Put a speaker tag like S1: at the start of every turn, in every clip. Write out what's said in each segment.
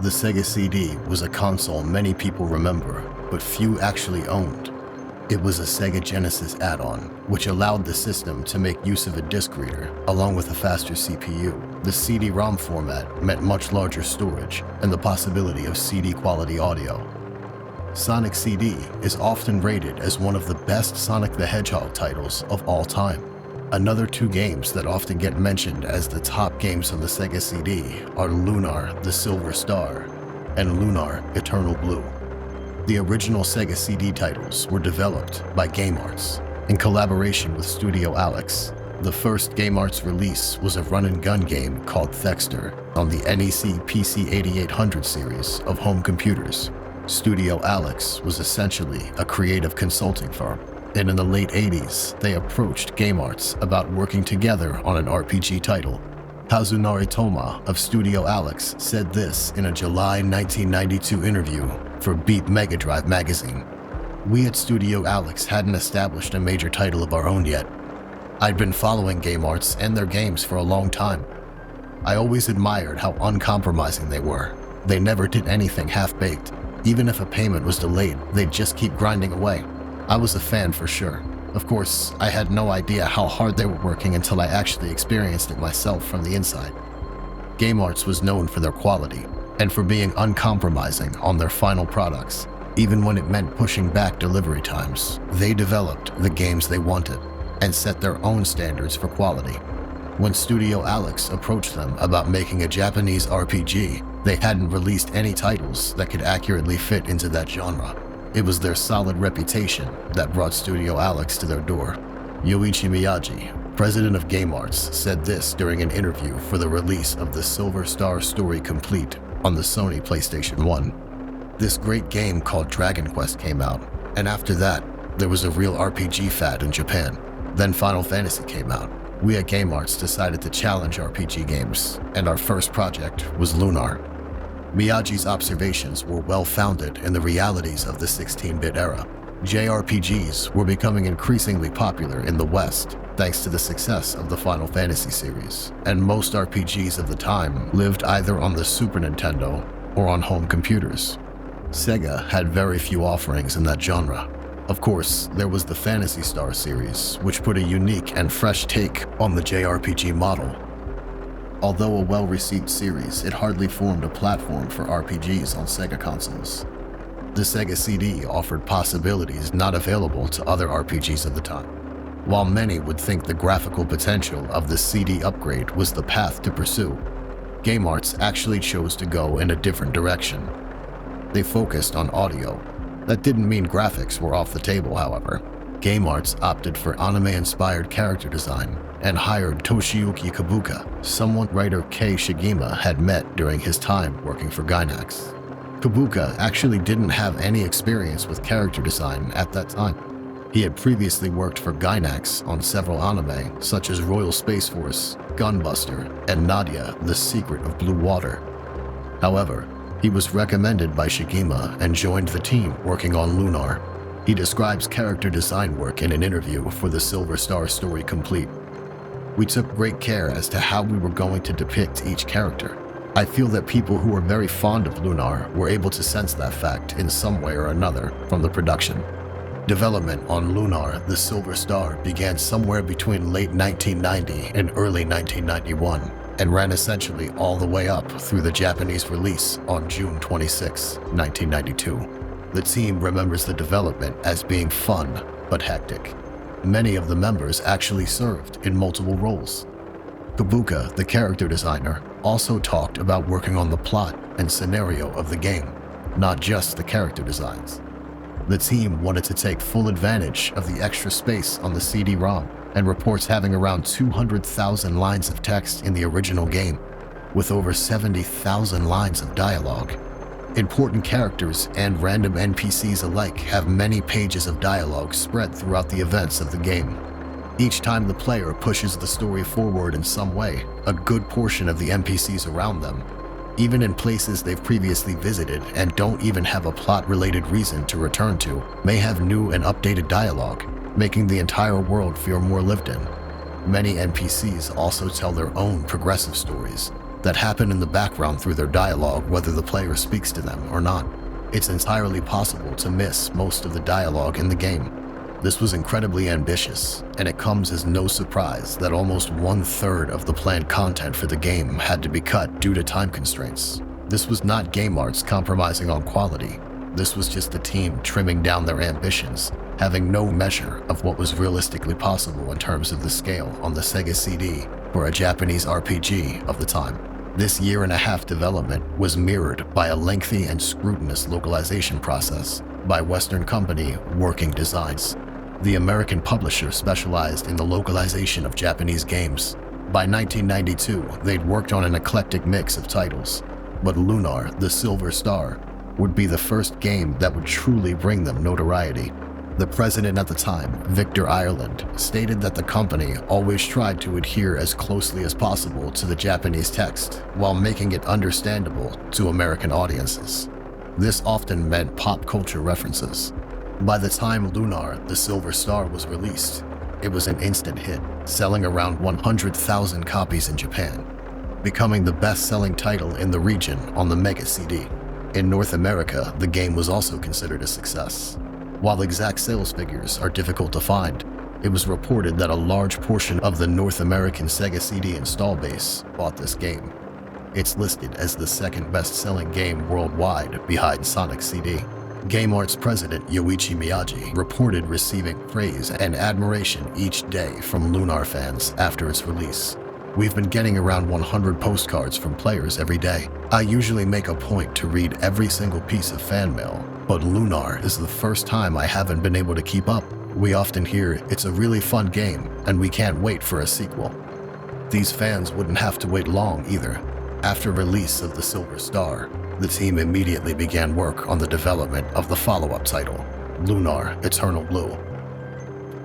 S1: The Sega CD was a console many people remember, but few actually owned. It was a Sega Genesis add-on, which allowed the system to make use of a disc reader, along with a faster CPU. The CD-ROM format meant much larger storage and the possibility of CD-quality audio. Sonic CD is often rated as one of the best Sonic the Hedgehog titles of all time. Another two games that often get mentioned as the top games on the Sega CD are Lunar, the Silver Star, and Lunar, Eternal Blue. The original Sega CD titles were developed by GameArts in collaboration with Studio Alex. The first GameArts release was a run-and-gun game called Thexter on the NEC PC-8800 series of home computers. Studio Alex was essentially a creative consulting firm, and in the late 80s, they approached GameArts about working together on an RPG title. Kazunari Toma of Studio Alex said this in a July 1992 interview for Beat Mega Drive magazine. "We at Studio Alex hadn't established a major title of our own yet. I'd been following GameArts and their games for a long time. I always admired how uncompromising they were. They never did anything half-baked. Even if a payment was delayed, they'd just keep grinding away. I was a fan for sure. Of course, I had no idea how hard they were working until I actually experienced it myself from the inside." GameArts was known for their quality and for being uncompromising on their final products. Even when it meant pushing back delivery times, they developed the games they wanted and set their own standards for quality. When Studio Alex approached them about making a Japanese RPG, they hadn't released any titles that could accurately fit into that genre. It was their solid reputation that brought Studio Alex to their door. Yoichi Miyagi, president of GameArts, said this during an interview for the release of the Silver Star Story Complete on the Sony PlayStation 1. "This great game called Dragon Quest came out, and after that, there was a real RPG fad in Japan. Then Final Fantasy came out. We at GameArts decided to challenge RPG games, and our first project was Lunar." Miyagi's observations were well-founded in the realities of the 16-bit era. JRPGs were becoming increasingly popular in the West thanks to the success of the Final Fantasy series, and most RPGs of the time lived either on the Super Nintendo or on home computers. Sega had very few offerings in that genre. Of course, there was the Phantasy Star series, which put a unique and fresh take on the JRPG model. Although a well-received series, it hardly formed a platform for RPGs on Sega consoles. The Sega CD offered possibilities not available to other RPGs of the time. While many would think the graphical potential of the CD upgrade was the path to pursue, GameArts actually chose to go in a different direction. They focused on audio. That didn't mean graphics were off the table, however. GameArts opted for anime-inspired character design and hired Toshiyuki Kabuka, someone writer Kei Shigema had met during his time working for Gainax. Kabuka actually didn't have any experience with character design at that time. He had previously worked for Gainax on several anime, such as Royal Space Force, Gunbuster, and Nadia, The Secret of Blue Water. However, he was recommended by Shigema and joined the team working on Lunar. He describes character design work in an interview for the Silver Star Story Complete. "We took great care as to how we were going to depict each character. I feel that people who were very fond of Lunar were able to sense that fact in some way or another from the production." Development on Lunar, the Silver Star, began somewhere between late 1990 and early 1991, and ran essentially all the way up through the Japanese release on June 26, 1992. The team remembers the development as being fun, but hectic. Many of the members actually served in multiple roles. Kabuka, the character designer, also talked about working on the plot and scenario of the game, not just the character designs. The team wanted to take full advantage of the extra space on the CD-ROM, and reports having around 200,000 lines of text in the original game, with over 70,000 lines of dialogue. Important characters and random NPCs alike have many pages of dialogue spread throughout the events of the game. Each time the player pushes the story forward in some way, a good portion of the NPCs around them, even in places they've previously visited and don't even have a plot-related reason to return to, may have new and updated dialogue, making the entire world feel more lived in. Many NPCs also tell their own progressive stories, that happen in the background through their dialogue, whether the player speaks to them or not. It's entirely possible to miss most of the dialogue in the game. This was incredibly ambitious, and it comes as no surprise that almost 1/3 of the planned content for the game had to be cut due to time constraints. This was not Game Arts compromising on quality. This was just the team trimming down their ambitions, having no measure of what was realistically possible in terms of the scale on the Sega CD for a Japanese RPG of the time. This year-and-a-half development was mirrored by a lengthy and scrutinous localization process by Western company Working Designs. The American publisher specialized in the localization of Japanese games. By 1992, they'd worked on an eclectic mix of titles, but Lunar, the Silver Star, would be the first game that would truly bring them notoriety. The president at the time, Victor Ireland, stated that the company always tried to adhere as closely as possible to the Japanese text while making it understandable to American audiences. This often meant pop culture references. By the time Lunar, the Silver Star was released, it was an instant hit, selling around 100,000 copies in Japan, becoming the best-selling title in the region on the Mega CD. In North America, the game was also considered a success. While exact sales figures are difficult to find, it was reported that a large portion of the North American Sega CD install base bought this game. It's listed as the second best-selling game worldwide behind Sonic CD. Game Arts president Yoichi Miyagi reported receiving praise and admiration each day from Lunar fans after its release. We've been getting around 100 postcards from players every day. I usually make a point to read every single piece of fan mail, but Lunar is the first time I haven't been able to keep up. We often hear it's a really fun game and we can't wait for a sequel. These fans wouldn't have to wait long either. After release of the Silver Star, the team immediately began work on the development of the follow-up title, Lunar Eternal Blue.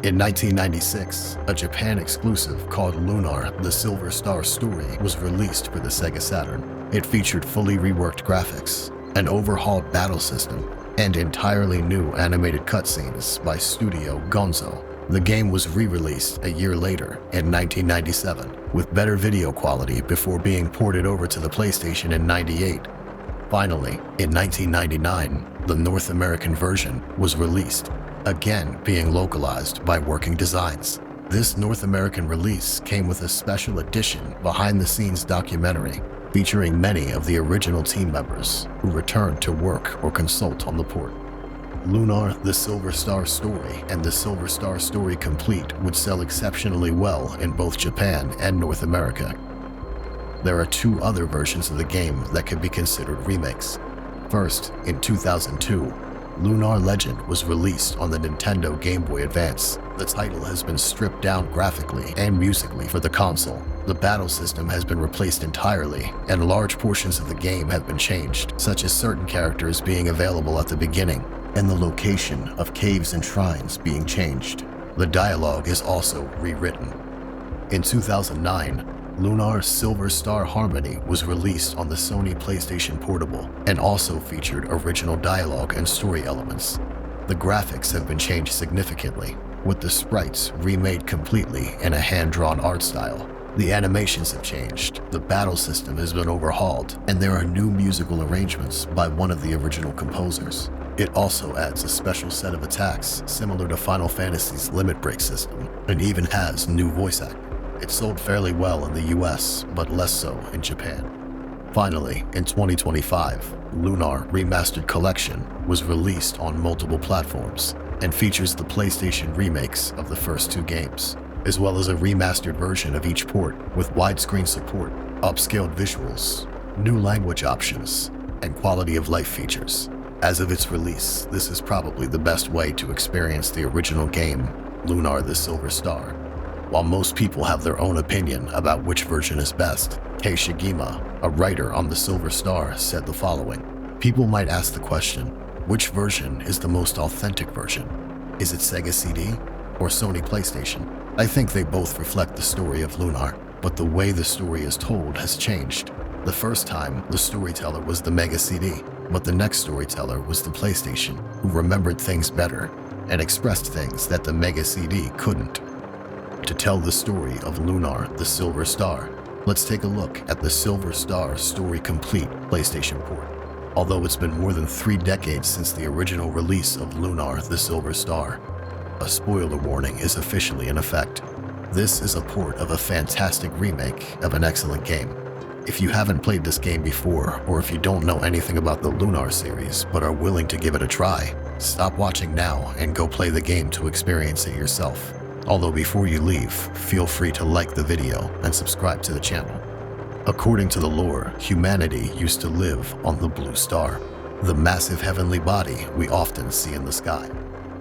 S1: In 1996, a Japan exclusive called Lunar The Silver Star Story was released for the Sega Saturn. It featured fully reworked graphics, an overhauled battle system, and entirely new animated cutscenes by Studio Gonzo. The game was re-released a year later in 1997 with better video quality before being ported over to the PlayStation in '98. Finally, in 1999, the North American version was released, again being localized by Working Designs. This North American release came with a special edition behind-the-scenes documentary featuring many of the original team members who returned to work or consult on the port. Lunar The Silver Star Story and The Silver Star Story Complete would sell exceptionally well in both Japan and North America. There are two other versions of the game that could be considered remakes. First, in 2002, Lunar Legend was released on the Nintendo Game Boy Advance. The title has been stripped down graphically and musically for the console. The battle system has been replaced entirely, and large portions of the game have been changed, such as certain characters being available at the beginning, and the location of caves and shrines being changed. The dialogue is also rewritten. In 2009, Lunar Silver Star Harmony was released on the Sony PlayStation Portable and also featured original dialogue and story elements. The graphics have been changed significantly, with the sprites remade completely in a hand-drawn art style. The animations have changed, the battle system has been overhauled, and there are new musical arrangements by one of the original composers. It also adds a special set of attacks similar to Final Fantasy's Limit Break system, and even has new voice acting. It sold fairly well in the US, but less so in Japan. Finally, in 2025, Lunar Remastered Collection was released on multiple platforms and features the PlayStation remakes of the first two games, as well as a remastered version of each port with widescreen support, upscaled visuals, new language options, and quality of life features. As of its release, this is probably the best way to experience the original game, Lunar the Silver Star. While most people have their own opinion about which version is best, Kei Shigema, a writer on the Silver Star, said the following. People might ask the question, which version is the most authentic version? Is it Sega CD or Sony PlayStation? I think they both reflect the story of Lunar, but the way the story is told has changed. The first time, the storyteller was the Mega CD, but the next storyteller was the PlayStation, who remembered things better and expressed things that the Mega CD couldn't. To tell the story of Lunar the Silver Star, Let's take a look at the Silver Star Story Complete PlayStation port. Although it's been more than 3 decades since the original release of Lunar: The Silver Star, a spoiler warning is officially in effect. This is a port of a fantastic remake of an excellent game. If you haven't played this game before, or if you don't know anything about the Lunar series but are willing to give it a try, stop watching now and go play the game to experience it yourself. Although before you leave, feel free to like the video and subscribe to the channel. According to the lore, humanity used to live on the Blue Star, the massive heavenly body we often see in the sky.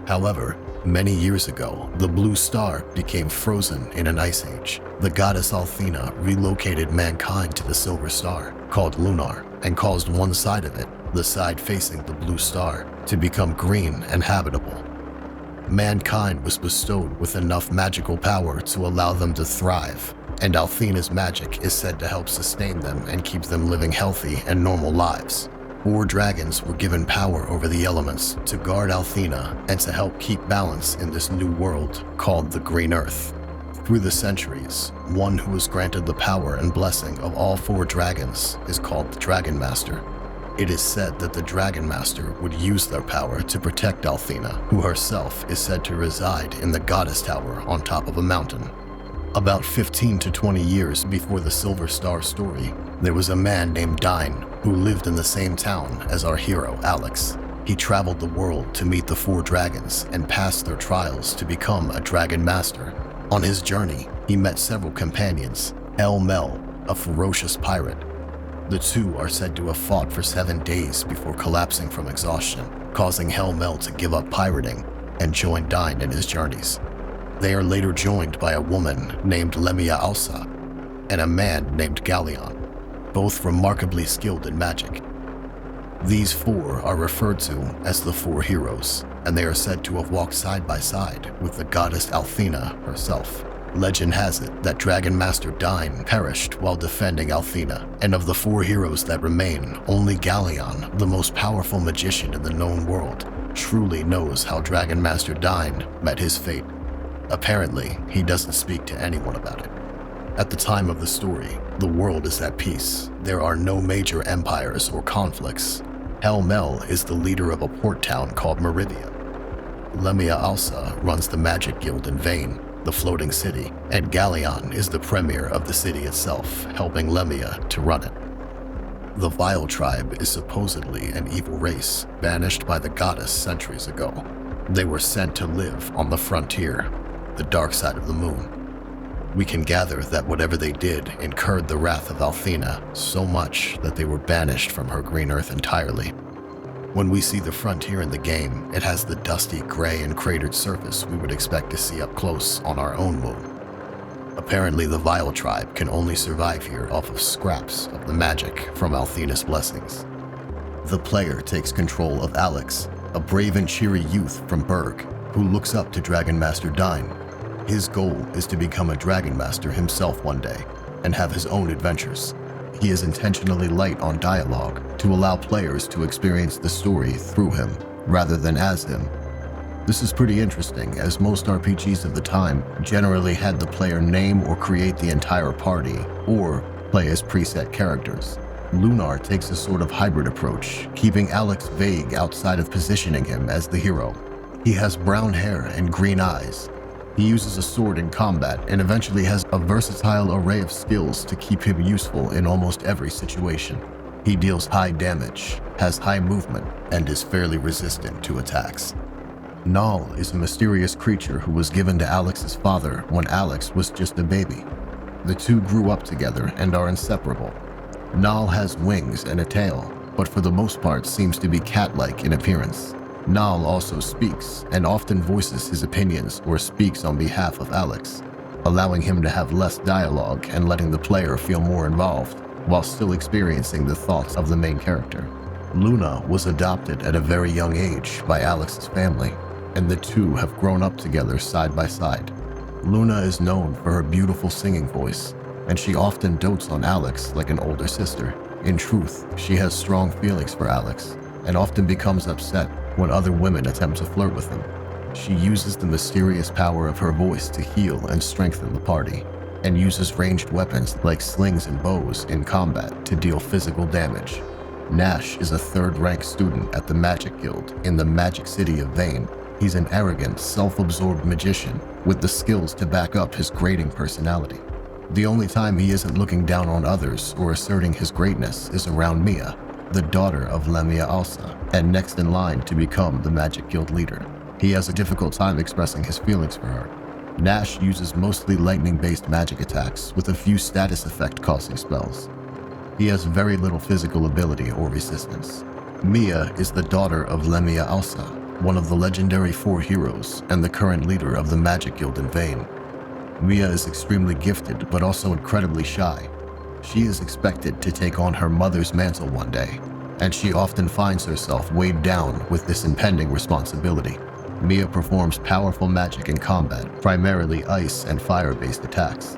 S1: However, many years ago, the Blue Star became frozen in an ice age. The goddess Althena relocated mankind to the Silver Star, called Lunar, and caused one side of it, the side facing the Blue Star, to become green and habitable. Mankind was bestowed with enough magical power to allow them to thrive, and Althena's magic is said to help sustain them and keep them living healthy and normal lives. 4 dragons were given power over the elements to guard Althena and to help keep balance in this new world called the Green Earth. Through the centuries, one who was granted the power and blessing of all 4 dragons is called the Dragon Master. It is said that the Dragon Master would use their power to protect Althena, who herself is said to reside in the Goddess Tower on top of a mountain. About 15 to 20 years before the Silver Star story, there was a man named Dine who lived in the same town as our hero, Alex. He traveled the world to meet the 4 dragons and passed their trials to become a Dragon Master. On his journey, he met several companions, Mel, a ferocious pirate. The 2 are said to have fought for 7 days before collapsing from exhaustion, causing Mel to give up pirating and join Dine in his journeys. They are later joined by a woman named Lemia Alsa and a man named Galleon, both remarkably skilled in magic. These 4 are referred to as the 4 heroes, and they are said to have walked side by side with the goddess Althena herself. Legend has it that Dragon Master Dine perished while defending Althena, and of the 4 heroes that remain, only Galleon, the most powerful magician in the known world, truly knows how Dragon Master Dine met his fate. Apparently, he doesn't speak to anyone about it. At the time of the story, the world is at peace. There are no major empires or conflicts. Mel is the leader of a port town called Merivia. Lemia Alsa runs the magic guild in Vane, the floating city, and Galleon is the premier of the city itself, helping Lemia to run it. The Vile tribe is supposedly an evil race, banished by the goddess centuries ago. They were sent to live on the frontier, the dark side of the moon. We can gather that whatever they did incurred the wrath of Althena so much that they were banished from her green earth entirely. When we see the frontier in the game, it has the dusty, gray, and cratered surface we would expect to see up close on our own moon. Apparently, the Vile tribe can only survive here off of scraps of the magic from Althena's blessings. The player takes control of Alex, a brave and cheery youth from Berg, who looks up to Dragon Master Dine. His goal is to become a Dragon Master himself one day and have his own adventures. He is intentionally light on dialogue to allow players to experience the story through him rather than as him. This is pretty interesting, as most RPGs of the time generally had the player name or create the entire party or play as preset characters. Lunar takes a sort of hybrid approach, keeping Alex vague outside of positioning him as the hero. He has brown hair and green eyes. He uses a sword in combat and eventually has a versatile array of skills to keep him useful in almost every situation. He deals high damage, has high movement, and is fairly resistant to attacks. Nal is a mysterious creature who was given to Alex's father when Alex was just a baby. The 2 grew up together and are inseparable. Nal has wings and a tail, but for the most part seems to be cat-like in appearance. Nal also speaks and often voices his opinions or speaks on behalf of Alex, allowing him to have less dialogue and letting the player feel more involved while still experiencing the thoughts of the main character. Luna was adopted at a very young age by Alex's family, and the 2 have grown up together side by side. Luna is known for her beautiful singing voice, and she often dotes on Alex like an older sister. In truth, she has strong feelings for Alex, and often becomes upset when other women attempt to flirt with him. She uses the mysterious power of her voice to heal and strengthen the party. and uses ranged weapons like slings and bows in combat to deal physical damage. Nash is a third-rank student at the Magic Guild in the magic city of Vane. He's an arrogant, self-absorbed magician with the skills to back up his grating personality. The only time he isn't looking down on others or asserting his greatness is around Mia, the daughter of Lamia Alsa, and next in line to become the Magic Guild leader. He has a difficult time expressing his feelings for her. Nash uses mostly lightning-based magic attacks with a few status effect causing spells. He has very little physical ability or resistance. Mia is the daughter of Lamia Alsa, one of the legendary 4 heroes and the current leader of the Magic Guild in Vane. Mia is extremely gifted but also incredibly shy. She is expected to take on her mother's mantle one day, and she often finds herself weighed down with this impending responsibility. Mia performs powerful magic in combat, primarily ice and fire-based attacks.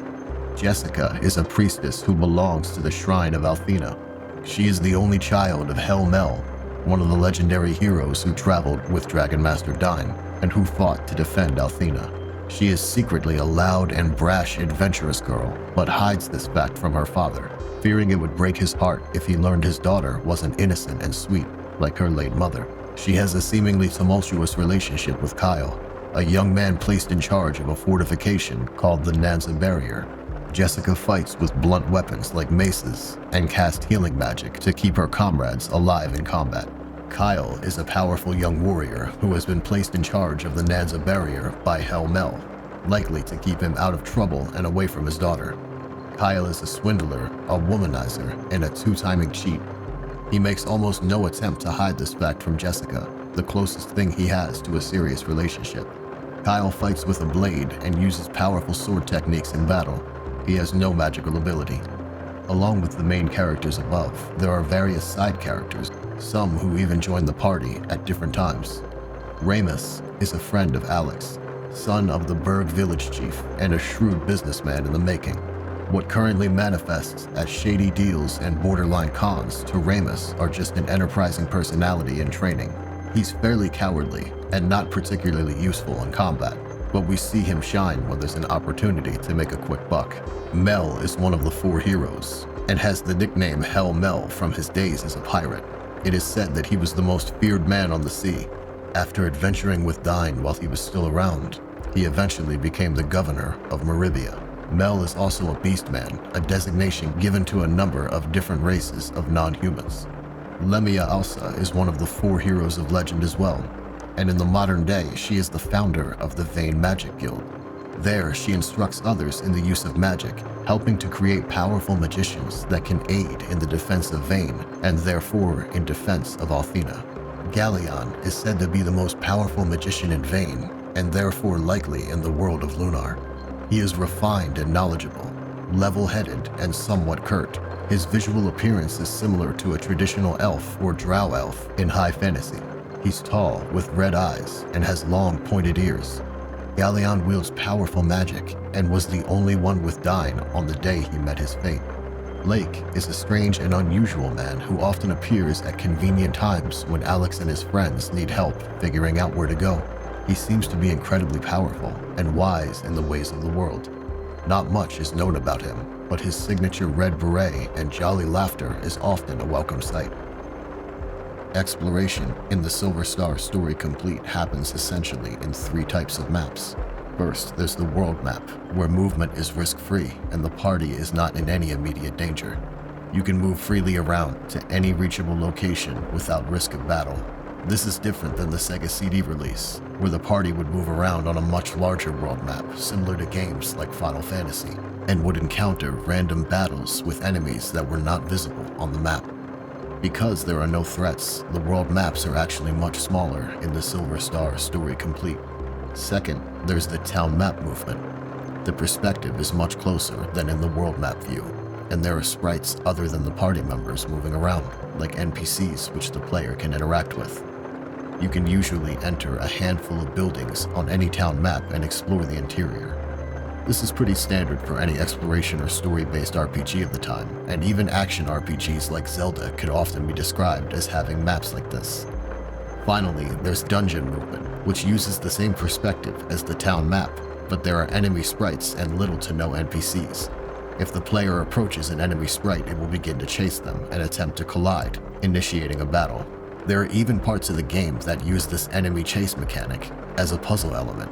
S1: Jessica is a priestess who belongs to the Shrine of Althena. She is the only child of Hel Mel, one of the legendary heroes who traveled with Dragon Master Dyne and who fought to defend Althena. She is secretly a loud and brash adventurous girl, but hides this fact from her father, fearing it would break his heart if he learned his daughter wasn't innocent and sweet like her late mother. She has a seemingly tumultuous relationship with Kyle, a young man placed in charge of a fortification called the Nanza Barrier. Jessica fights with blunt weapons like maces and casts healing magic to keep her comrades alive in combat. Kyle is a powerful young warrior who has been placed in charge of the Nanza Barrier by Hel Mel, likely to keep him out of trouble and away from his daughter. Kyle is a swindler, a womanizer, and a two-timing cheat. He makes almost no attempt to hide this fact from Jessica, the closest thing he has to a serious relationship. Kyle fights with a blade and uses powerful sword techniques in battle. He has no magical ability. Along with the main characters above, there are various side characters, some who even join the party at different times. Ramus is a friend of Alex, son of the Berg village chief and a shrewd businessman in the making. What currently manifests as shady deals and borderline cons to Ramus are just an enterprising personality in training. He's fairly cowardly and not particularly useful in combat, but we see him shine when there's an opportunity to make a quick buck. Mel is one of the 4 heroes and has the nickname Hel Mel from his days as a pirate. It is said that he was the most feared man on the sea. After adventuring with Dyne while he was still around, he eventually became the governor of Maribia. Mel is also a beastman, a designation given to a number of different races of non-humans. Lamia Alsa is one of the 4 heroes of legend as well, and in the modern day, she is the founder of the Vane Magic Guild. There, she instructs others in the use of magic, helping to create powerful magicians that can aid in the defense of Vane, and therefore in defense of Althena. Galleon is said to be the most powerful magician in Vane, and therefore likely in the world of Lunar. He is refined and knowledgeable, level-headed and somewhat curt. His visual appearance is similar to a traditional elf or drow elf in high fantasy. He's tall, with red eyes, and has long, pointed ears. Galleon wields powerful magic, and was the only one with Dyne on the day he met his fate. Lake is a strange and unusual man who often appears at convenient times when Alex and his friends need help figuring out where to go. He seems to be incredibly powerful and wise in the ways of the world. Not much is known about him, but his signature red beret and jolly laughter is often a welcome sight. Exploration in the Silver Star Story Complete happens essentially in 3 types of maps. First, there's the world map, where movement is risk-free and the party is not in any immediate danger. You can move freely around to any reachable location without risk of battle. This is different than the Sega CD release, where the party would move around on a much larger world map, similar to games like Final Fantasy, and would encounter random battles with enemies that were not visible on the map. Because there are no threats, the world maps are actually much smaller in the Silver Star Story Complete. Second, there's the town map movement. The perspective is much closer than in the world map view, and there are sprites other than the party members moving around, like NPCs which the player can interact with. You can usually enter a handful of buildings on any town map and explore the interior. This is pretty standard for any exploration or story-based RPG of the time, and even action RPGs like Zelda could often be described as having maps like this. Finally, there's dungeon movement, which uses the same perspective as the town map, but there are enemy sprites and little to no NPCs. If the player approaches an enemy sprite, it will begin to chase them and attempt to collide, initiating a battle. There are even parts of the game that use this enemy chase mechanic as a puzzle element.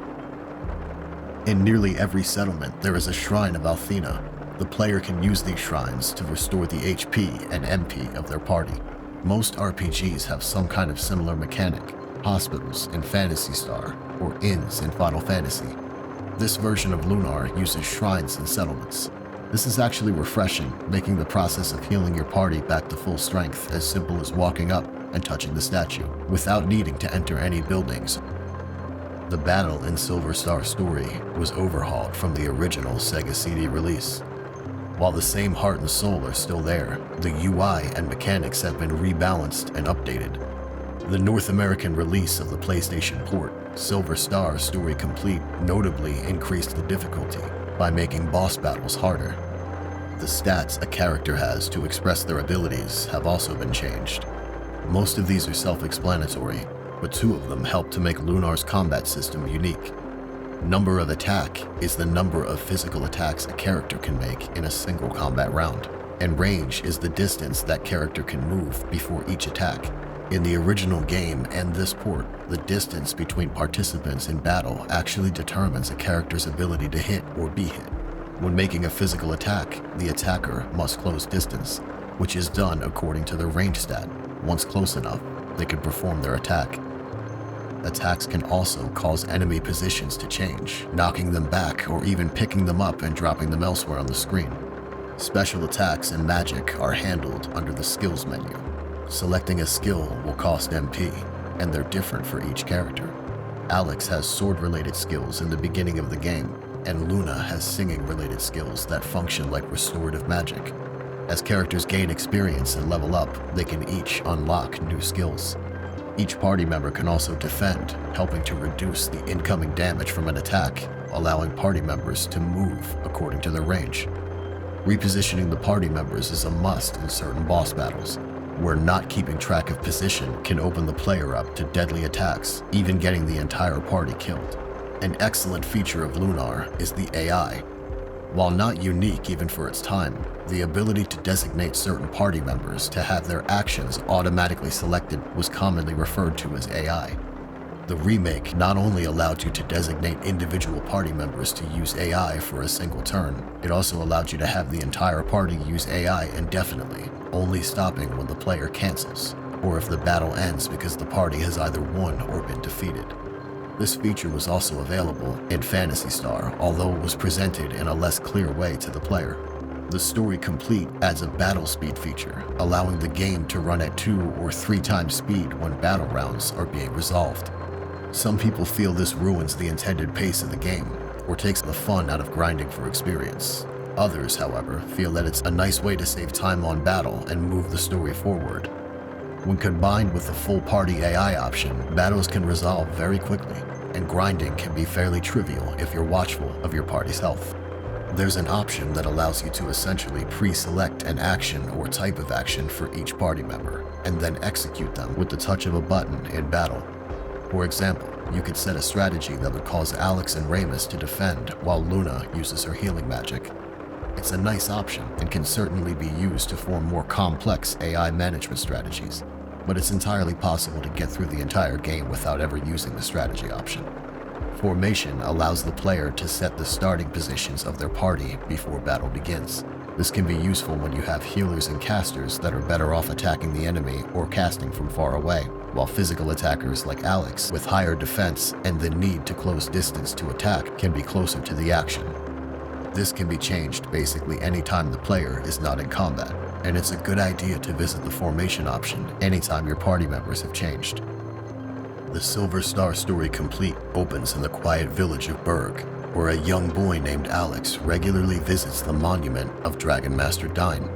S1: In nearly every settlement, there is a shrine of Althena. The player can use these shrines to restore the HP and MP of their party. Most RPGs have some kind of similar mechanic, hospitals in Phantasy Star or inns in Final Fantasy. This version of Lunar uses shrines and settlements. This is actually refreshing, making the process of healing your party back to full strength as simple as walking up and touching the statue, without needing to enter any buildings. The battle in Silver Star Story was overhauled from the original Sega CD release. While the same heart and soul are still there, the UI and mechanics have been rebalanced and updated. The North American release of the PlayStation port, Silver Star Story Complete, notably increased the difficulty by making boss battles harder. The stats a character has to express their abilities have also been changed. Most of these are self-explanatory, but two of them help to make Lunar's combat system unique. Number of attack is the number of physical attacks a character can make in a single combat round, and range is the distance that character can move before each attack. In the original game and this port, the distance between participants in battle actually determines a character's ability to hit or be hit. When making a physical attack, the attacker must close distance, which is done according to their range stat. Once close enough, they can perform their attack. Attacks can also cause enemy positions to change, knocking them back or even picking them up and dropping them elsewhere on the screen. Special attacks and magic are handled under the skills menu. Selecting a skill will cost MP, and they're different for each character. Alex has sword-related skills in the beginning of the game, and Luna has singing-related skills that function like restorative magic. As characters gain experience and level up, they can each unlock new skills. Each party member can also defend, helping to reduce the incoming damage from an attack, allowing party members to move according to their range. Repositioning the party members is a must in certain boss battles, where not keeping track of position can open the player up to deadly attacks, even getting the entire party killed. An excellent feature of Lunar is the AI. While not unique even for its time, the ability to designate certain party members to have their actions automatically selected was commonly referred to as AI. The remake not only allowed you to designate individual party members to use AI for a single turn, it also allowed you to have the entire party use AI indefinitely, only stopping when the player cancels, or if the battle ends because the party has either won or been defeated. This feature was also available in Phantasy Star, although it was presented in a less clear way to the player. The Story Complete adds a battle speed feature, allowing the game to run at 2 or 3 times speed when battle rounds are being resolved. Some people feel this ruins the intended pace of the game, or takes the fun out of grinding for experience. Others, however, feel that it's a nice way to save time on battle and move the story forward. When combined with the full party AI option, battles can resolve very quickly, and grinding can be fairly trivial if you're watchful of your party's health. There's an option that allows you to essentially pre-select an action or type of action for each party member, and then execute them with the touch of a button in battle. For example, you could set a strategy that would cause Alex and Ramus to defend while Luna uses her healing magic. It's a nice option and can certainly be used to form more complex AI management strategies, but it's entirely possible to get through the entire game without ever using the strategy option. Formation allows the player to set the starting positions of their party before battle begins. This can be useful when you have healers and casters that are better off attacking the enemy or casting from far away, while physical attackers like Alex, with higher defense and the need to close distance to attack, can be closer to the action. This can be changed basically anytime the player is not in combat, and it's a good idea to visit the formation option anytime your party members have changed. The Silver Star Story Complete opens in the quiet village of Berg, where a young boy named Alex regularly visits the monument of Dragon Master Dine,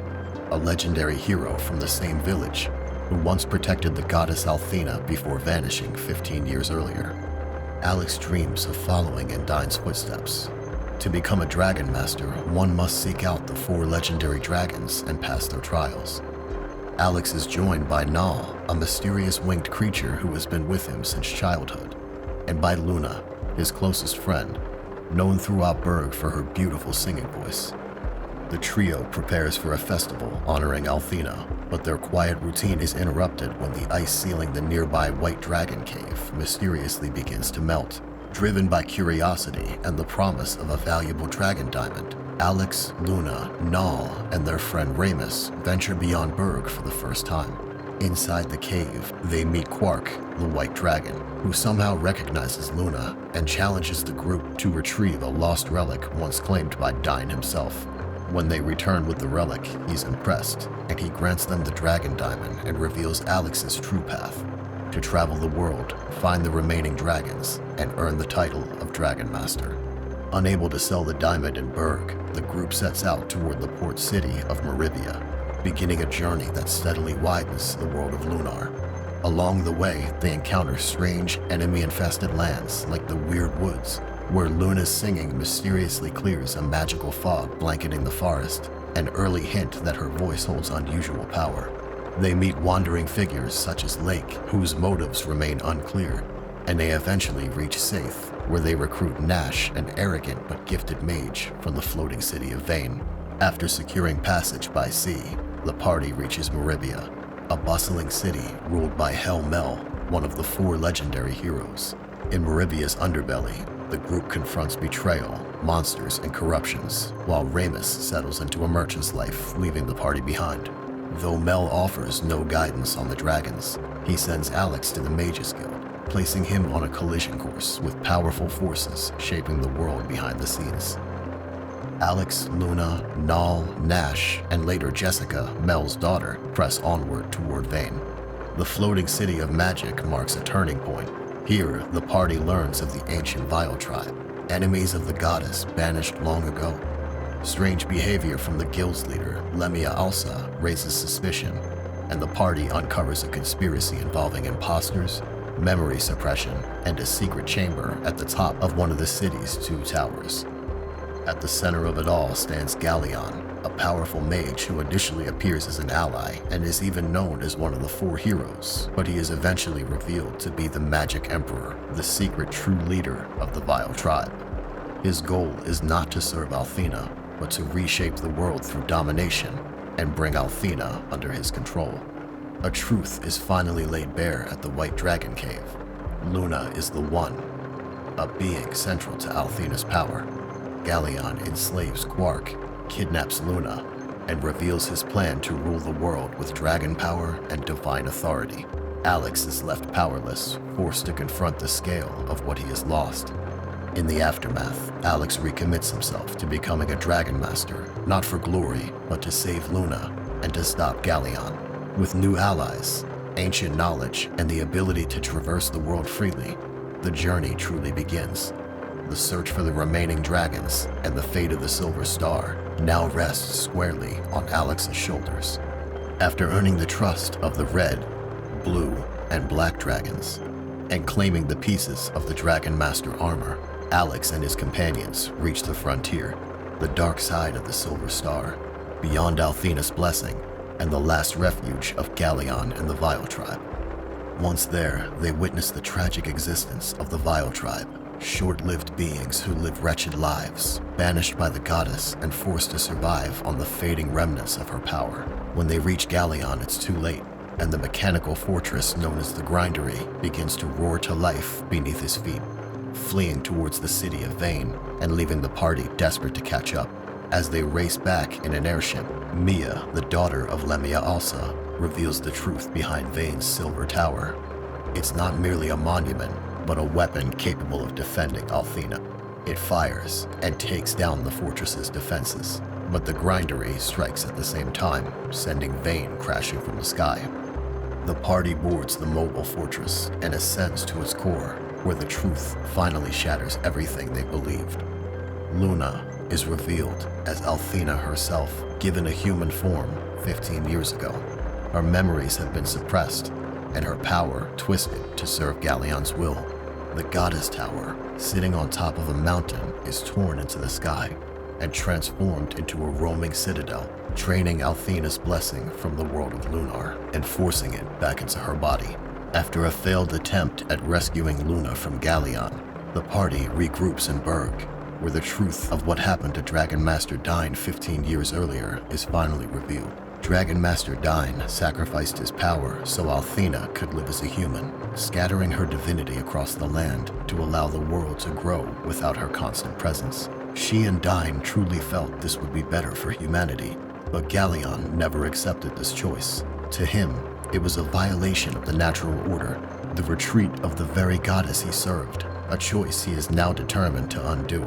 S1: a legendary hero from the same village who once protected the goddess Althena before vanishing 15 years earlier. Alex dreams of following in Dine's footsteps. To become a Dragon Master, one must seek out the 4 legendary dragons and pass their trials. Alex is joined by Nal, a mysterious winged creature who has been with him since childhood, and by Luna, his closest friend, known throughout Berg for her beautiful singing voice. The trio prepares for a festival honoring Althena, but their quiet routine is interrupted when the ice sealing the nearby White Dragon Cave mysteriously begins to melt. Driven by curiosity and the promise of a valuable dragon diamond, Alex, Luna, Nal, and their friend Ramus venture beyond Berg for the first time. Inside the cave, they meet Quark, the White Dragon, who somehow recognizes Luna and challenges the group to retrieve a lost relic once claimed by Dyne himself. When they return with the relic, he's impressed, and he grants them the Dragon Diamond and reveals Alex's true path: to travel the world, find the remaining dragons, and earn the title of Dragon Master. Unable to sell the diamond in Berg, the group sets out toward the port city of Marivia, beginning a journey that steadily widens the world of Lunar. Along the way, they encounter strange, enemy-infested lands like the Weird Woods, where Luna's singing mysteriously clears a magical fog blanketing the forest, an early hint that her voice holds unusual power. They meet wandering figures such as Lake, whose motives remain unclear, and they eventually reach Saith, where they recruit Nash, an arrogant but gifted mage from the floating city of Vane. After securing passage by sea, the party reaches Marivia, a bustling city ruled by Hel Mel, one of the 4 legendary heroes. In Marivia's underbelly, the group confronts betrayal, monsters, and corruptions, while Ramus settles into a merchant's life, leaving the party behind. Though Mel offers no guidance on the dragons, he sends Alex to the Mages Guild, placing him on a collision course with powerful forces shaping the world behind the scenes. Alex, Luna, Nal, Nash, and later Jessica, Mel's daughter, press onward toward Vane. The floating city of magic marks a turning point. Here, the party learns of the ancient Vile tribe, enemies of the goddess banished long ago. Strange behavior from the guild's leader, Lemia Alsa, raises suspicion, and the party uncovers a conspiracy involving imposters, memory suppression, and a secret chamber at the top of one of the city's 2 towers. At the center of it all stands Galleon, a powerful mage who initially appears as an ally and is even known as one of the 4 heroes, but he is eventually revealed to be the Magic Emperor, the secret true leader of the Vile tribe. His goal is not to serve Althena, but to reshape the world through domination and bring Althena under his control. A truth is finally laid bare at the White Dragon Cave. Luna is the One, a being central to Althena's power. Galleon enslaves Quark, kidnaps Luna, and reveals his plan to rule the world with dragon power and divine authority. Alex is left powerless, forced to confront the scale of what he has lost. In the aftermath, Alex recommits himself to becoming a Dragon Master, not for glory, but to save Luna and to stop Galleon. With new allies, ancient knowledge, and the ability to traverse the world freely, the journey truly begins. The search for the remaining dragons and the fate of the Silver Star now rests squarely on Alex's shoulders. After earning the trust of the Red, Blue, and Black dragons, and claiming the pieces of the Dragon Master armor, Alex and his companions reach the frontier, the dark side of the Silver Star, beyond Althena's blessing, and the last refuge of Galleon and the Vile tribe. Once there, they witness the tragic existence of the Vile tribe, short-lived beings who live wretched lives, banished by the goddess and forced to survive on the fading remnants of her power. When they reach Galleon, it's too late, and the mechanical fortress known as the Grindery begins to roar to life beneath his feet, fleeing towards the city of Vane and leaving the party desperate to catch up. As they race back in an airship, Mia, the daughter of Lemia Alsa, reveals the truth behind Vane's Silver Tower. It's not merely a monument, but a weapon capable of defending Althena. It fires and takes down the fortress's defenses, but the Grindery strikes at the same time, sending Vane crashing from the sky. The party boards the mobile fortress and ascends to its core, where the truth finally shatters everything they believed. Luna is revealed as Althena herself, given a human form 15 years ago. Her memories have been suppressed, and her power twisted to serve Galleon's will. The Goddess Tower, sitting on top of a mountain, is torn into the sky and transformed into a roaming citadel, draining Althena's blessing from the world of Lunar and forcing it back into her body. After a failed attempt at rescuing Luna from Galleon, the party regroups in Berg, where the truth of what happened to Dragon Master Dine 15 years earlier is finally revealed. Dragon Master Dine sacrificed his power so Althena could live as a human, scattering her divinity across the land to allow the world to grow without her constant presence. She and Dine truly felt this would be better for humanity, but Galleon never accepted this choice. To him, it was a violation of the natural order, the retreat of the very goddess he served, a choice he is now determined to undo.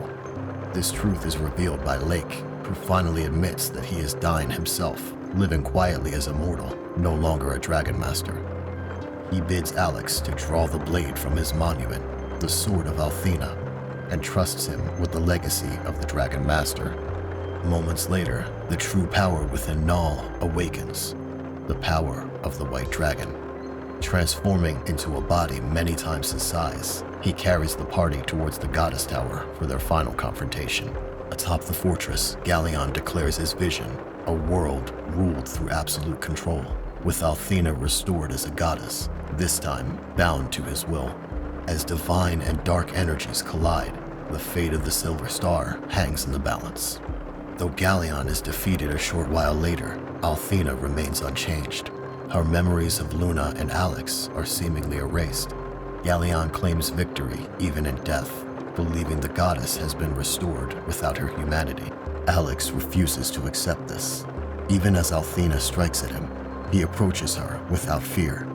S1: This truth is revealed by Lake, who finally admits that he is Dine himself, living quietly as a mortal, no longer a Dragon Master. He bids Alex to draw the blade from his monument, the Sword of Althena, and trusts him with the legacy of the Dragon Master. Moments later, the true power within Null awakens, the power of the White Dragon. Transforming into a body many times his size, he carries the party towards the Goddess Tower for their final confrontation. Atop the fortress, Galleon declares his vision, a world ruled through absolute control, with Althena restored as a goddess, this time bound to his will. As divine and dark energies collide, the fate of the Silver Star hangs in the balance. Though Galleon is defeated a short while later, Althena remains unchanged. Her memories of Luna and Alex are seemingly erased. Galleon claims victory even in death, believing the goddess has been restored without her humanity. Alex refuses to accept this. Even as Althena strikes at him, he approaches her without fear,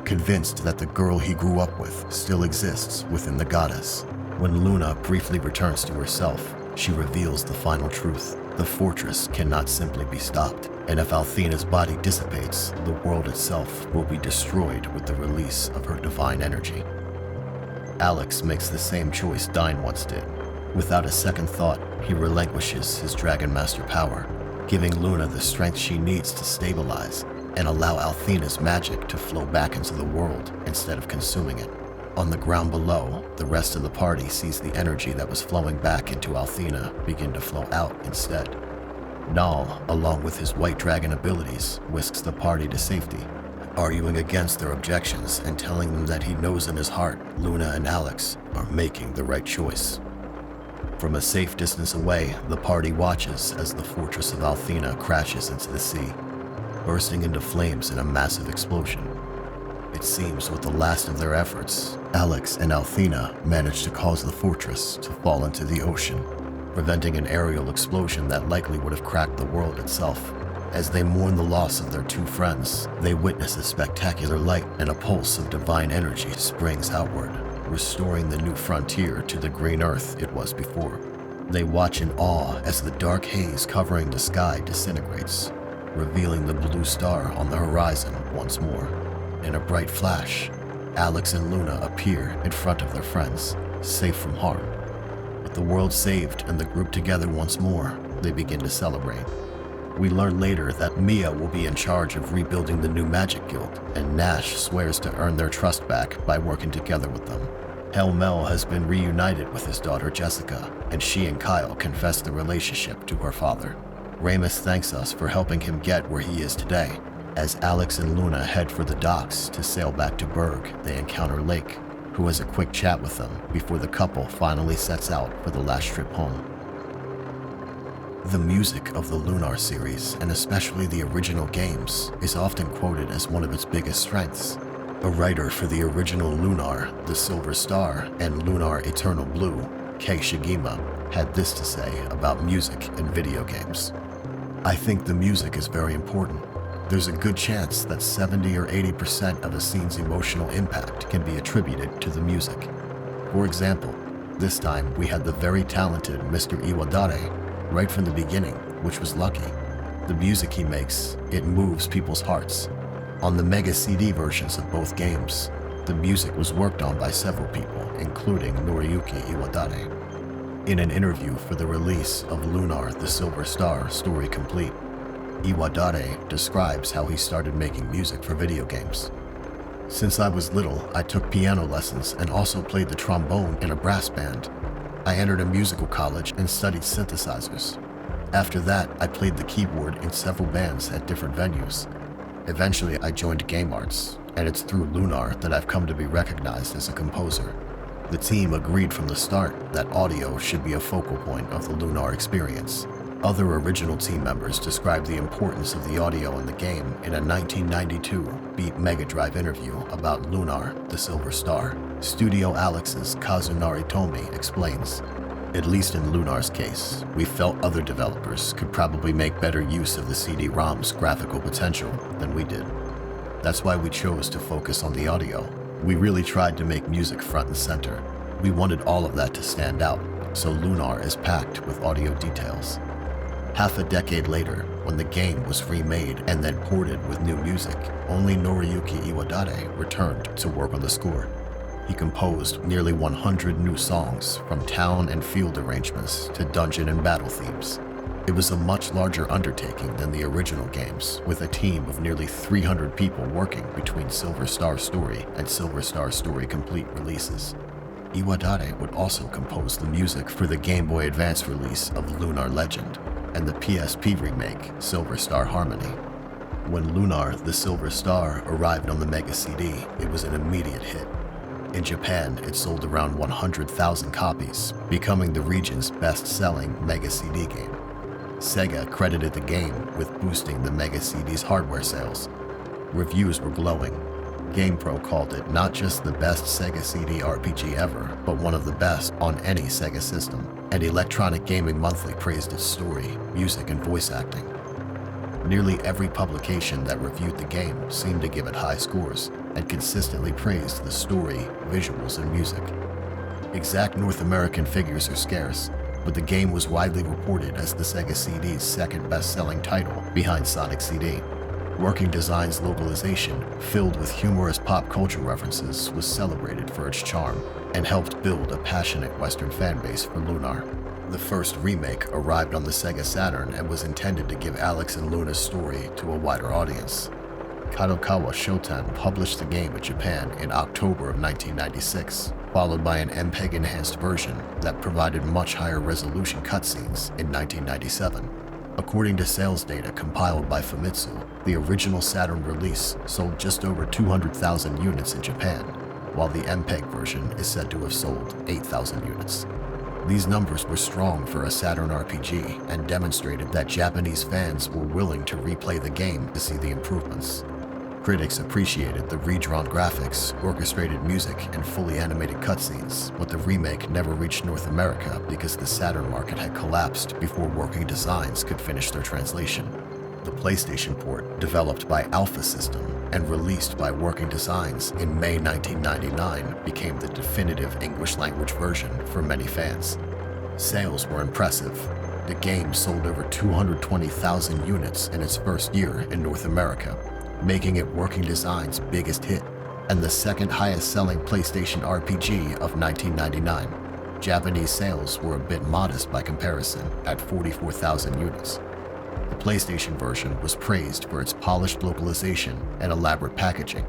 S1: convinced that the girl he grew up with still exists within the goddess. When Luna briefly returns to herself, she reveals the final truth. The fortress cannot simply be stopped, and if Althena's body dissipates, the world itself will be destroyed with the release of her divine energy. Alex makes the same choice Dine once did. Without a second thought, he relinquishes his Dragon Master power, giving Luna the strength she needs to stabilize and allow Althena's magic to flow back into the world instead of consuming it. On the ground below, the rest of the party sees the energy that was flowing back into Althena begin to flow out instead. Null, along with his White Dragon abilities, whisks the party to safety, arguing against their objections and telling them that he knows in his heart Luna and Alex are making the right choice. From a safe distance away, the party watches as the fortress of Althena crashes into the sea, bursting into flames in a massive explosion. It seems with the last of their efforts, Alex and Althena managed to cause the fortress to fall into the ocean, preventing an aerial explosion that likely would have cracked the world itself. As they mourn the loss of their two friends, they witness a spectacular light and a pulse of divine energy springs outward, restoring the new frontier to the green earth it was before. They watch in awe as the dark haze covering the sky disintegrates, revealing the blue star on the horizon once more. In a bright flash, Alex and Luna appear in front of their friends, safe from harm. With the world saved and the group together once more, they begin to celebrate. We learn later that Mia will be in charge of rebuilding the new Magic Guild, and Nash swears to earn their trust back by working together with them. Helmel has been reunited with his daughter Jessica, and she and Kyle confess the relationship to her father. Ramus thanks us for helping him get where he is today. As Alex and Luna head for the docks to sail back to Berg, they encounter Lake, who has a quick chat with them before the couple finally sets out for the last trip home. The music of the Lunar series, and especially the original games, is often quoted as one of its biggest strengths. A writer for the original Lunar, The Silver Star, and Lunar Eternal Blue, Kei Shigema, had this to say about music in video games. I think the music is very important. There's a good chance that 70 or 80% of a scene's emotional impact can be attributed to the music. For example, this time we had the very talented Mr. Iwadare right from the beginning, which was lucky. The music he makes, it moves people's hearts. On the Mega CD versions of both games, the music was worked on by several people, including Noriyuki Iwadare. In an interview for the release of Lunar the Silver Star Story Complete, Iwadare describes how he started making music for video games. Since I was little, I took piano lessons and also played the trombone in a brass band. I entered a musical college and studied synthesizers. After that, I played the keyboard in several bands at different venues. Eventually, I joined Game Arts, and it's through Lunar that I've come to be recognized as a composer. The team agreed from the start that audio should be a focal point of the Lunar experience. Other original team members described the importance of the audio in the game in a 1992 Beat Mega Drive interview about Lunar, the Silver Star. Studio Alex's Kazunari Tomi explains, "At least in Lunar's case, we felt other developers could probably make better use of the CD-ROM's graphical potential than we did. That's why we chose to focus on the audio. We really tried to make music front and center. We wanted all of that to stand out, so Lunar is packed with audio details." Half a decade later, when the game was remade and then ported with new music, only Noriyuki Iwadare returned to work on the score. He composed nearly 100 new songs, from town and field arrangements to dungeon and battle themes. It was a much larger undertaking than the original games, with a team of nearly 300 people working between Silver Star Story and Silver Star Story Complete releases. Iwadare would also compose the music for the Game Boy Advance release of Lunar Legend and the PSP remake, Silver Star Harmony. When Lunar, the Silver Star, arrived on the Mega CD, it was an immediate hit. In Japan, it sold around 100,000 copies, becoming the region's best-selling Mega CD game. Sega credited the game with boosting the Mega CD's hardware sales. Reviews were glowing. GamePro called it not just the best Sega CD RPG ever, but one of the best on any Sega system, and Electronic Gaming Monthly praised its story, music, and voice acting. Nearly every publication that reviewed the game seemed to give it high scores, and consistently praised the story, visuals, and music. Exact North American figures are scarce, but the game was widely reported as the Sega CD's second best-selling title, behind Sonic CD. Working Design's localization, filled with humorous pop culture references, was celebrated for its charm and helped build a passionate Western fanbase for Lunar. The first remake arrived on the Sega Saturn and was intended to give Alex and Luna's story to a wider audience. Kadokawa Shoten published the game in Japan in October of 1996, followed by an MPEG-enhanced version that provided much higher resolution cutscenes in 1997. According to sales data compiled by Famitsu, the original Saturn release sold just over 200,000 units in Japan, while the MPEG version is said to have sold 8,000 units. These numbers were strong for a Saturn RPG and demonstrated that Japanese fans were willing to replay the game to see the improvements. Critics appreciated the redrawn graphics, orchestrated music, and fully animated cutscenes, but the remake never reached North America because the Saturn market had collapsed before Working Designs could finish their translation. The PlayStation port, developed by Alpha System and released by Working Designs in May 1999, became the definitive English-language version for many fans. Sales were impressive. The game sold over 220,000 units in its first year in North America, making it Working Design's biggest hit and the second highest selling PlayStation RPG of 1999. Japanese sales were a bit modest by comparison, at 44,000 units. The PlayStation version was praised for its polished localization and elaborate packaging.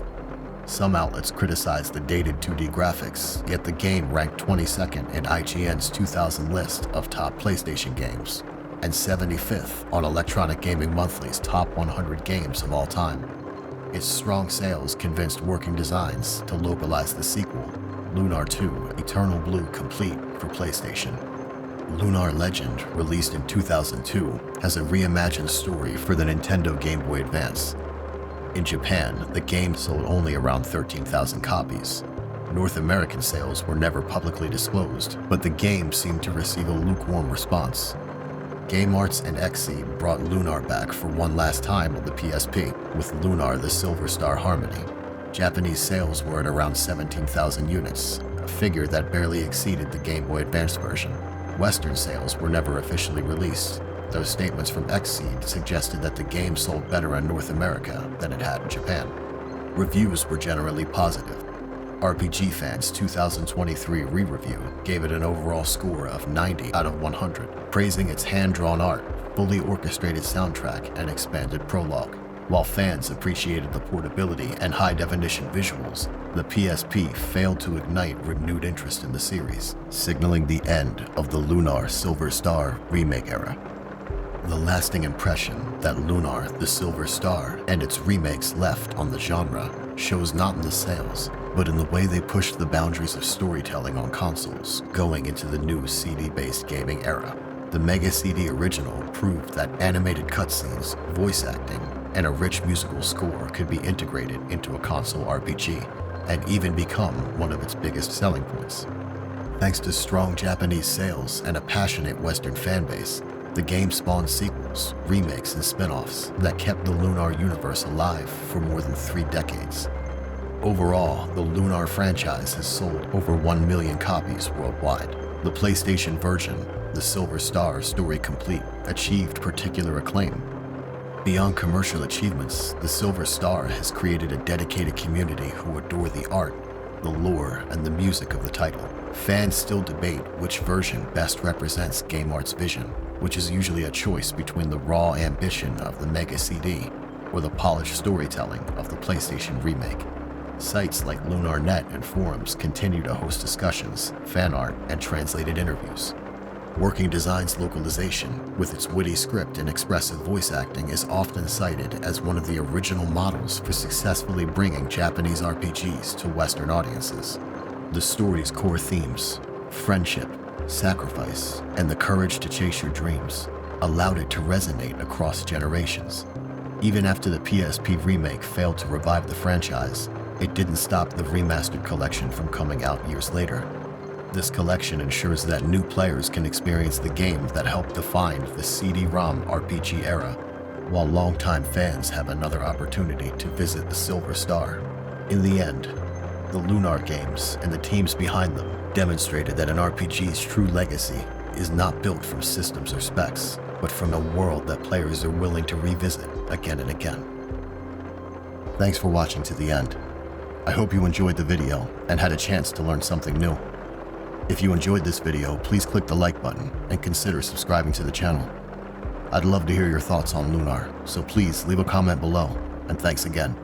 S1: Some outlets criticized the dated 2D graphics, yet the game ranked 22nd in IGN's 2000 list of top PlayStation games, and 75th on Electronic Gaming Monthly's top 100 games of all time. Its strong sales convinced Working Designs to localize the sequel, Lunar 2: Eternal Blue Complete, for PlayStation. Lunar Legend, released in 2002, has a reimagined story for the Nintendo Game Boy Advance. In Japan, the game sold only around 13,000 copies. North American sales were never publicly disclosed, but the game seemed to receive a lukewarm response. Game Arts and XSEED brought Lunar back for one last time on the PSP, with Lunar the Silver Star Harmony. Japanese sales were at around 17,000 units, a figure that barely exceeded the Game Boy Advance version. Western sales were never officially released, though statements from XSEED suggested that the game sold better in North America than it had in Japan. Reviews were generally positive. RPG Fan's 2023 re-review gave it an overall score of 90 out of 100, praising its hand-drawn art, fully orchestrated soundtrack, and expanded prologue. While fans appreciated the portability and high-definition visuals, the PSP failed to ignite renewed interest in the series, signaling the end of the Lunar Silver Star remake era. The lasting impression that Lunar the Silver Star and its remakes left on the genre shows not in the sales, but in the way they pushed the boundaries of storytelling on consoles going into the new CD-based gaming era. The Mega CD original proved that animated cutscenes, voice acting, and a rich musical score could be integrated into a console RPG, and even become one of its biggest selling points. Thanks to strong Japanese sales and a passionate Western fanbase, the game spawned sequels, remakes, and spin-offs that kept the Lunar universe alive for more than 3 decades. Overall, the Lunar franchise has sold over 1 million copies worldwide. The PlayStation version, the Silver Star Story Complete, achieved particular acclaim. Beyond commercial achievements, the Silver Star has created a dedicated community who adore the art, the lore, and the music of the title. Fans still debate which version best represents Game Art's vision, which is usually a choice between the raw ambition of the Mega CD or the polished storytelling of the PlayStation remake. Sites like Lunar.net and forums continue to host discussions, fan art, and translated interviews. Working Design's localization, with its witty script and expressive voice acting, is often cited as one of the original models for successfully bringing Japanese RPGs to Western audiences. The story's core themes, friendship, sacrifice, and the courage to chase your dreams, allowed it to resonate across generations. Even after the PSP remake failed to revive the franchise, it didn't stop the remastered collection from coming out years later. This collection ensures that new players can experience the game that helped define the CD-ROM RPG era, while longtime fans have another opportunity to visit the Silver Star. In the end, the Lunar games and the teams behind them demonstrated that an RPG's true legacy is not built from systems or specs, but from a world that players are willing to revisit again and again. Thanks for watching to the end. I hope you enjoyed the video and had a chance to learn something new. If you enjoyed this video, please click the like button and consider subscribing to the channel. I'd love to hear your thoughts on Lunar, so please leave a comment below, and thanks again.